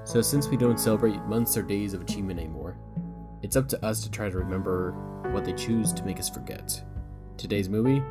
So since we don't celebrate months or days of achievement anymore, it's up to us to try to remember what they choose to make us forget. Today's movie,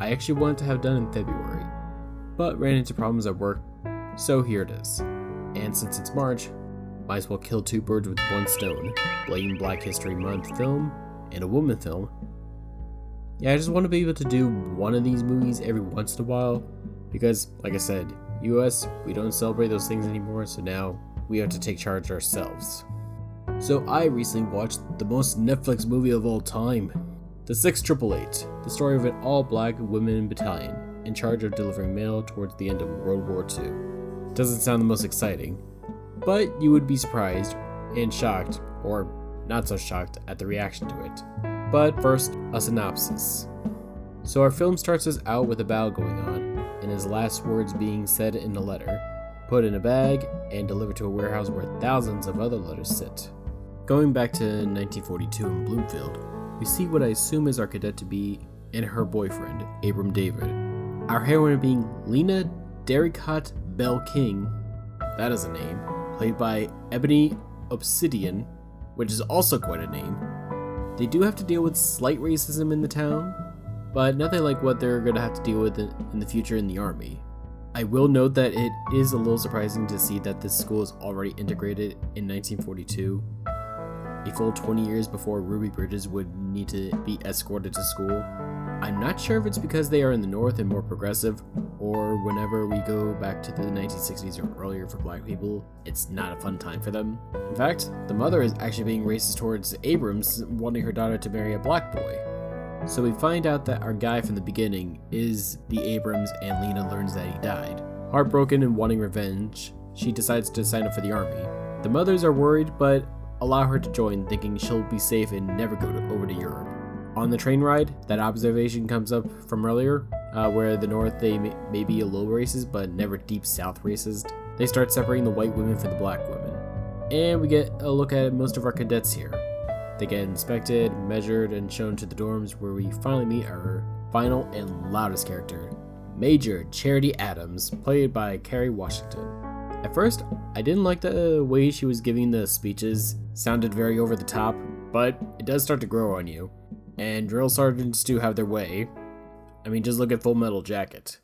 I actually wanted to have done in February, but ran into problems at work, so here it is. And since it's March, might as well kill two birds with one stone, blatant Black History Month film and a woman film. Yeah, I just want to be able to do one of these movies every once in a while, because, like I said, US, we don't celebrate those things anymore, so now we have to take charge ourselves. So I recently watched the most Netflix movie of all time, The 6888, the story of an all-black women battalion in charge of delivering mail towards the end of World War II. Doesn't sound the most exciting, but you would be surprised and shocked, or not so shocked, at the reaction to it. But first, a synopsis. So our film starts us out with a battle going on, and his last words being said in a letter, put in a bag, and delivered to a warehouse where thousands of other letters sit. Going back to 1942 in Bloomfield, we see what I assume is our cadet to be and her boyfriend, Abram David. Our heroine being Lena Derricott Bell King, that is a name, played by Ebony Obsidian, which is also quite a name. They do have to deal with slight racism in the town, but nothing like what they're going to have to deal with in the future in the army. I will note that it is a little surprising to see that this school is already integrated in 1942, a full 20 years before Ruby Bridges would need to be escorted to school. I'm not sure if it's because they are in the north and more progressive, or whenever we go back to the 1960s or earlier for black people, it's not a fun time for them. In fact, the mother is actually being racist towards Abrams, wanting her daughter to marry a black boy. So we find out that our guy from the beginning is the Abrams, and Lena learns that he died. Heartbroken and wanting revenge, she decides to sign up for the army. The mothers are worried, but allow her to join, thinking she'll be safe and never go over to Europe. On the train ride, that observation comes up from earlier, where the North, they may be a little racist, but never deep South racist. They start separating the white women from the black women. And we get a look at most of our cadets here. They get inspected, measured, and shown to the dorms, where we finally meet our final and loudest character, Major Charity Adams, played by Kerry Washington. At first, I didn't like the way she was giving the speeches, sounded very over the top, but it does start to grow on you. And drill sergeants do have their way. I mean, just look at Full Metal Jacket.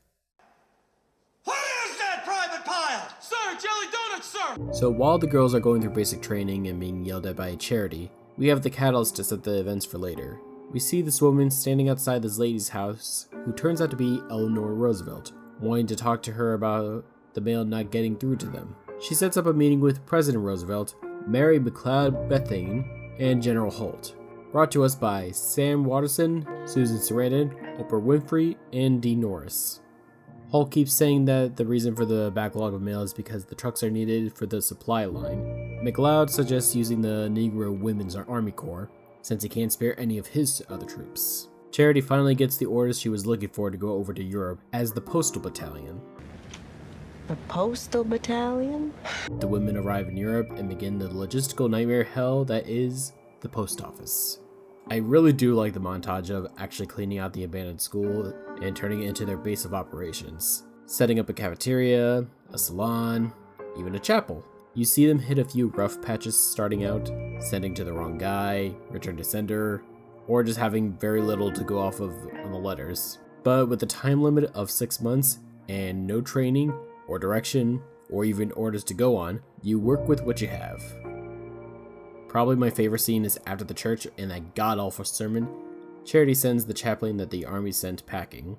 What is that, Private Pile? Sir, jelly donuts, sir! So while the girls are going through basic training and being yelled at by Charity, we have the catalyst to set the events for later. We see this woman standing outside this lady's house, who turns out to be Eleanor Roosevelt, wanting to talk to her about the mail not getting through to them. She sets up a meeting with President Roosevelt, Mary McLeod Bethune, and General Holt. Brought to us by Sam Waterston, Susan Sarandon, Oprah Winfrey, and Dean Norris. Holt keeps saying that the reason for the backlog of mail is because the trucks are needed for the supply line. McLeod suggests using the Negro Women's Army Corps, since he can't spare any of his other troops. Charity finally gets the orders she was looking for to go over to Europe as the Postal Battalion. The Postal Battalion? The women arrive in Europe and begin the logistical nightmare hell that is the post office. I really do like the montage of actually cleaning out the abandoned school and turning it into their base of operations. Setting up a cafeteria, a salon, even a chapel. You see them hit a few rough patches starting out, sending to the wrong guy, return to sender, or just having very little to go off of on the letters. But with a time limit of 6 months and no training or direction or even orders to go on, you work with what you have. Probably my favorite scene is after the church and that god-awful sermon. Charity sends the chaplain that the army sent packing.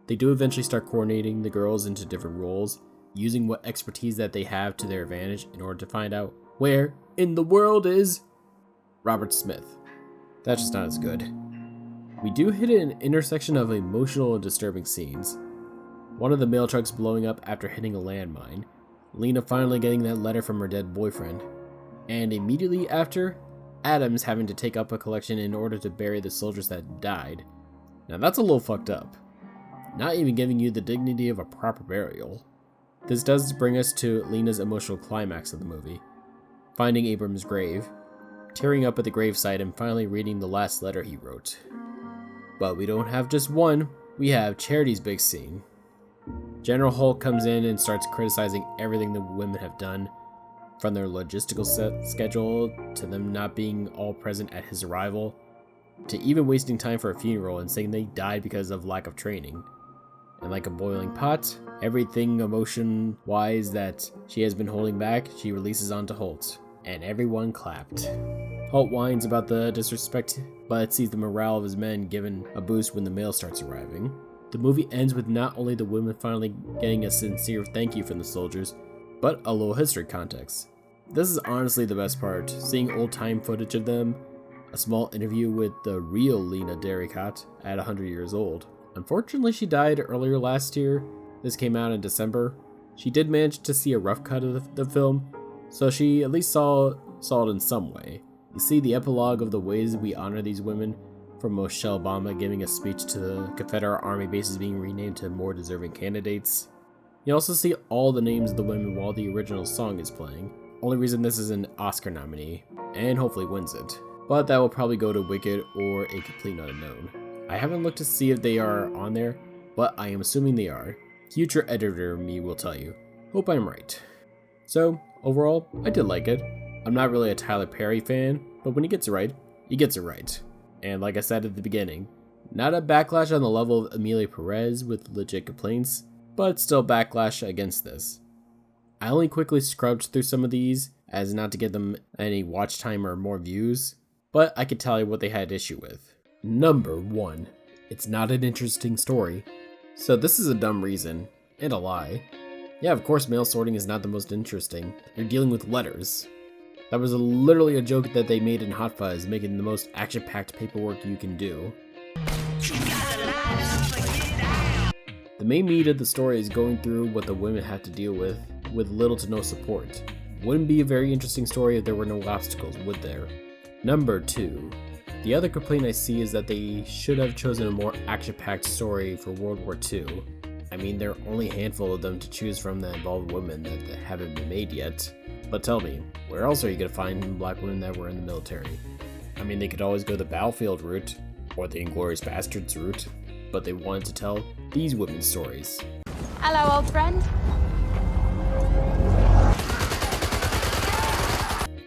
They do eventually start coordinating the girls into different roles, using what expertise that they have to their advantage in order to find out where in the world is Robert Smith. That's just not as good. We do hit an intersection of emotional and disturbing scenes. One of the mail trucks blowing up after hitting a landmine, Lena finally getting that letter from her dead boyfriend, and immediately after, Adams having to take up a collection in order to bury the soldiers that died. Now that's a little fucked up. Not even giving you the dignity of a proper burial. This does bring us to Lena's emotional climax of the movie, finding Abram's grave, tearing up at the gravesite, and finally reading the last letter he wrote. But we don't have just one, we have Charity's big scene. General Holt comes in and starts criticizing everything the women have done, From their logistical schedule, to them not being all present at his arrival, to even wasting time for a funeral and saying they died because of lack of training. And like a boiling pot, everything emotion-wise that she has been holding back, she releases onto Holt. And everyone clapped. Holt whines about the disrespect, but sees the morale of his men given a boost when the mail starts arriving. The movie ends with not only the women finally getting a sincere thank you from the soldiers, but a little history context. This is honestly the best part, seeing old-time footage of them, a small interview with the real Lena Derricott at 100 years old. Unfortunately, she died earlier last year. This came out in December. She did manage to see a rough cut of the film, so she at least saw it in some way. You see the epilogue of the ways we honor these women, from Michelle Obama giving a speech to the Confederate Army bases being renamed to more deserving candidates. You also see all the names of the women while the original song is playing. Only reason this is an Oscar nominee, and hopefully wins it. But that will probably go to Wicked or A Complete Unknown. I haven't looked to see if they are on there, but I am assuming they are. Future editor me will tell you. Hope I'm right. So, overall, I did like it. I'm not really a Tyler Perry fan, but when he gets it right, he gets it right. And like I said at the beginning, not a backlash on the level of Amelia Perez with legit complaints, but still backlash against this. I only quickly scrubbed through some of these as not to get them any watch time or more views, but I could tell you what they had issue with. Number 1. It's not an interesting story. So this is a dumb reason, and a lie. Yeah, of course mail sorting is not the most interesting. You're dealing with letters. That was literally a joke that they made in Hot Fuzz, making the most action-packed paperwork you can do. The main meat of the story is going through what the women have to deal with little to no support. Wouldn't be a very interesting story if there were no obstacles, would there? Number 2. The other complaint I see is that they should have chosen a more action-packed story for World War II. I mean, there are only a handful of them to choose from that involve women that haven't been made yet. But tell me, where else are you going to find black women that were in the military? I mean, they could always go the battlefield route, or the Inglourious Bastards route, but they wanted to tell these women's stories. Hello, old friend.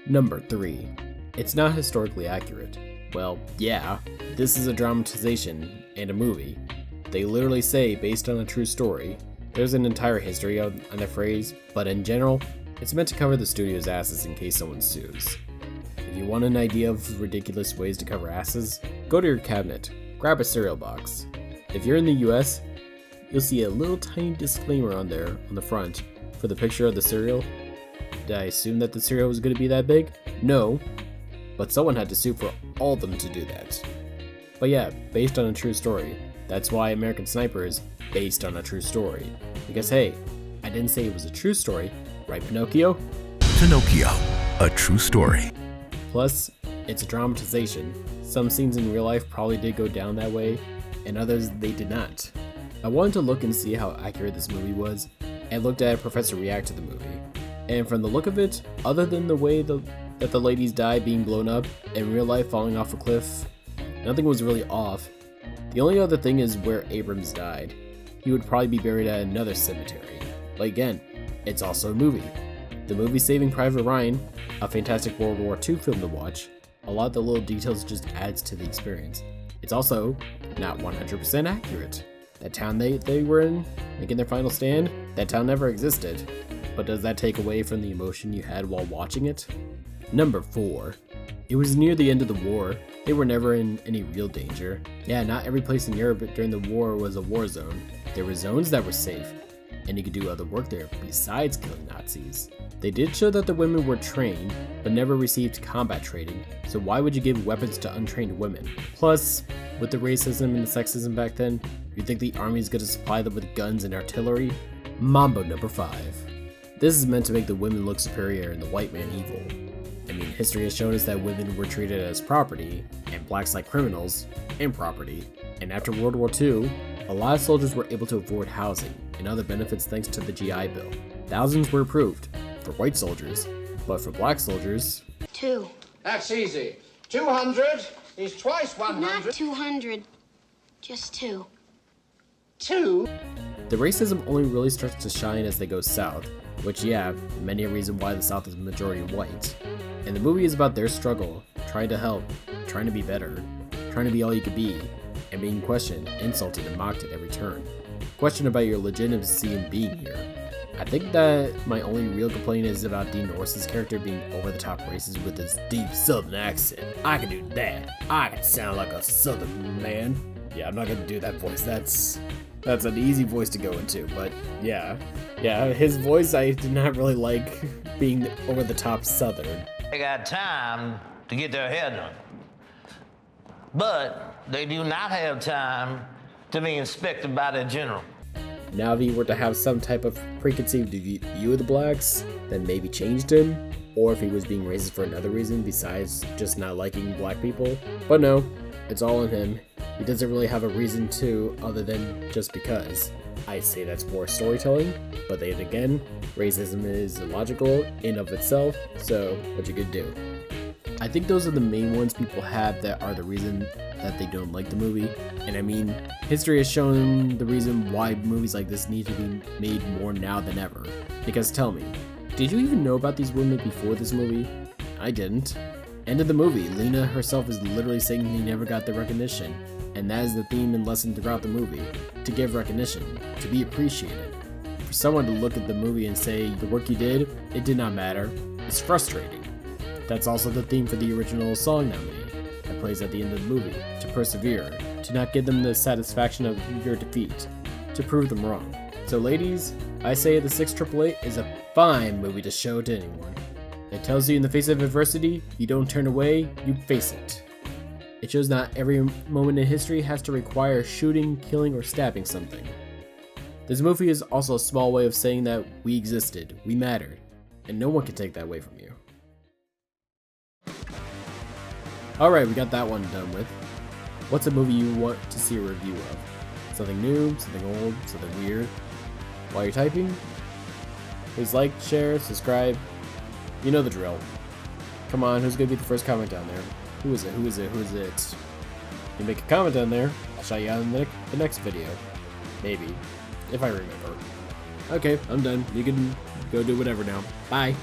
Number 3. It's not historically accurate. Well, yeah, this is a dramatization and a movie. They literally say based on a true story. There's an entire history on the phrase, but in general, it's meant to cover the studio's asses in case someone sues. If you want an idea of ridiculous ways to cover asses, go to your cabinet, grab a cereal box. If you're in the US, you'll see a little tiny disclaimer on there on the front for the picture of the cereal. Did I assume that the cereal was going to be that big? No, but someone had to sue for all of them to do that. But yeah, based on a true story. That's why American Sniper is based on a true story. Because hey, I didn't say it was a true story, right, Pinocchio? Pinocchio, a true story. Plus, it's a dramatization. Some scenes in real life probably did go down that way, and others they did not. I wanted to look and see how accurate this movie was, and looked at a professor react to the movie. And from the look of it, other than the way that the ladies died being blown up, in real life falling off a cliff, nothing was really off. The only other thing is where Abrams died. He would probably be buried at another cemetery. But again, it's also a movie. The movie Saving Private Ryan, a fantastic World War II film to watch, a lot of the little details just adds to the experience. It's also not 100% accurate. That town they were in, making their final stand, that town never existed. But does that take away from the emotion you had while watching it? Number 4. It was near the end of the war. They were never in any real danger. Yeah, not every place in Europe during the war was a war zone. There were zones that were safe, and you could do other work there besides killing Nazis. They did show that the women were trained, but never received combat training, so why would you give weapons to untrained women? Plus, with the racism and the sexism back then, you think the army's gonna supply them with guns and artillery? Mambo number 5. This is meant to make the women look superior and the white man evil. I mean, history has shown us that women were treated as property, and blacks like criminals, and property. And after World War II, a lot of soldiers were able to afford housing and other benefits thanks to the GI Bill. Thousands were approved for white soldiers, but for black soldiers... 2. That's easy. 200 is twice 100. Not 200, just 2. 2? The racism only really starts to shine as they go south, which yeah, many a reason why the South is majority white. And the movie is about their struggle, trying to help, trying to be better, trying to be all you could be, and being questioned, insulted, and mocked at every turn. Questioned about your legitimacy in being here. I think that my only real complaint is about Dean Norris's character being over-the-top racist with his deep southern accent. I can do that. I can sound like a southern man. Yeah, I'm not gonna do that voice. That's an easy voice to go into, but yeah, his voice I did not really like being over-the-top southern. They got time to get their hair done, but they do not have time to be inspected by their general. Now if he were to have some type of preconceived view of the blacks, then maybe changed him, or if he was being racist for another reason besides just not liking black people. But no, it's all in him. He doesn't really have a reason to other than just because. I say that's poor storytelling, but then again, racism is illogical in of itself, so what you could do. I think those are the main ones people have that are the reason that they don't like the movie. And I mean, history has shown the reason why movies like this need to be made more now than ever. Because tell me, did you even know about these women before this movie? I didn't. End of the movie, Lena herself is literally saying he never got the recognition. And that is the theme and lesson throughout the movie. To give recognition, to be appreciated. For someone to look at the movie and say, the work you did, it did not matter, it's frustrating. That's also the theme for the original song nominee that plays at the end of the movie. To persevere, to not give them the satisfaction of your defeat, to prove them wrong. So ladies, I say the 688 is a fine movie to show to anyone. It tells you in the face of adversity, you don't turn away, you face it. It shows not every moment in history has to require shooting, killing, or stabbing something. This movie is also a small way of saying that we existed, we mattered, and no one can take that away from you. Alright, we got that one done with. What's a movie you want to see a review of? Something new, something old, something weird? While you're typing, please like, share, subscribe. You know the drill. Come on, who's gonna be the first comment down there? Who is it? You make a comment down there, I'll shout you out in the next video. Maybe. If I remember. Okay, I'm done. You can go do whatever now. Bye.